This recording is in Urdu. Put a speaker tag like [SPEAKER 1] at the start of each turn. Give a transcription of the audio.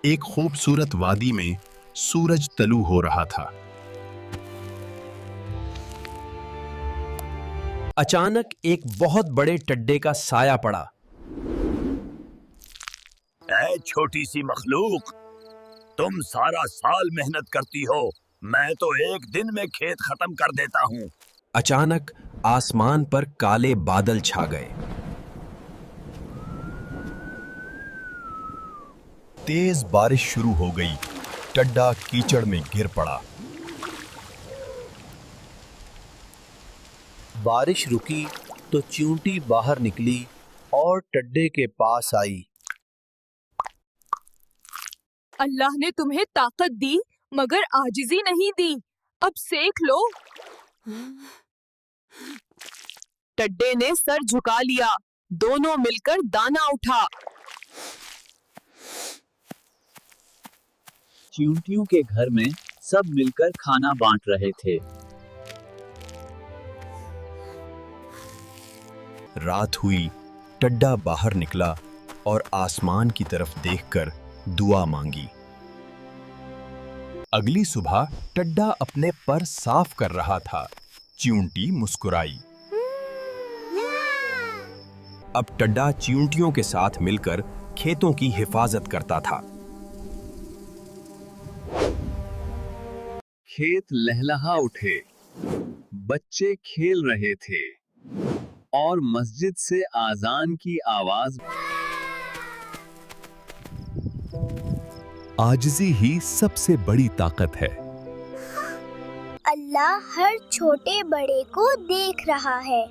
[SPEAKER 1] ایک خوبصورت وادی میں سورج طلوع ہو رہا تھا۔
[SPEAKER 2] اچانک ایک بہت بڑے ٹڈے کا سایہ پڑا۔
[SPEAKER 3] اے چھوٹی سی مخلوق، تم سارا سال محنت کرتی ہو، میں تو ایک دن میں کھیت ختم کر دیتا ہوں۔
[SPEAKER 2] اچانک آسمان پر کالے بادل چھا گئے۔
[SPEAKER 1] تیز بارش شروع ہو گئی۔ ٹڈا کیچڑ میں گر پڑا۔
[SPEAKER 4] بارش رکی تو چیونٹی باہر نکلی اور ٹڈے کے پاس آئی۔
[SPEAKER 5] اللہ نے تمہیں طاقت دی مگر عاجزی نہیں دی، اب سیکھ لو۔ ٹڈے نے سر جھکا لیا، دونوں مل کر دانا اٹھا۔
[SPEAKER 4] چیونٹیوں کے گھر میں سب مل کر کھانا بانٹ رہے تھے۔
[SPEAKER 1] رات ہوئی، ٹڈا باہر نکلا اور آسمان کی طرف دیکھ کر دعا مانگی۔ اگلی صبح ٹڈا اپنے پر صاف کر رہا تھا۔ چیونٹی مسکرائی۔ اب ٹڈا چیونٹیوں کے ساتھ مل کر کھیتوں کی حفاظت کرتا تھا۔
[SPEAKER 4] کھیت لہلہا اٹھے، بچے کھیل رہے تھے اور مسجد سے اذان کی آواز۔
[SPEAKER 1] عاجزی ہی سب سے بڑی طاقت ہے۔
[SPEAKER 6] اللہ ہر چھوٹے بڑے کو دیکھ رہا ہے۔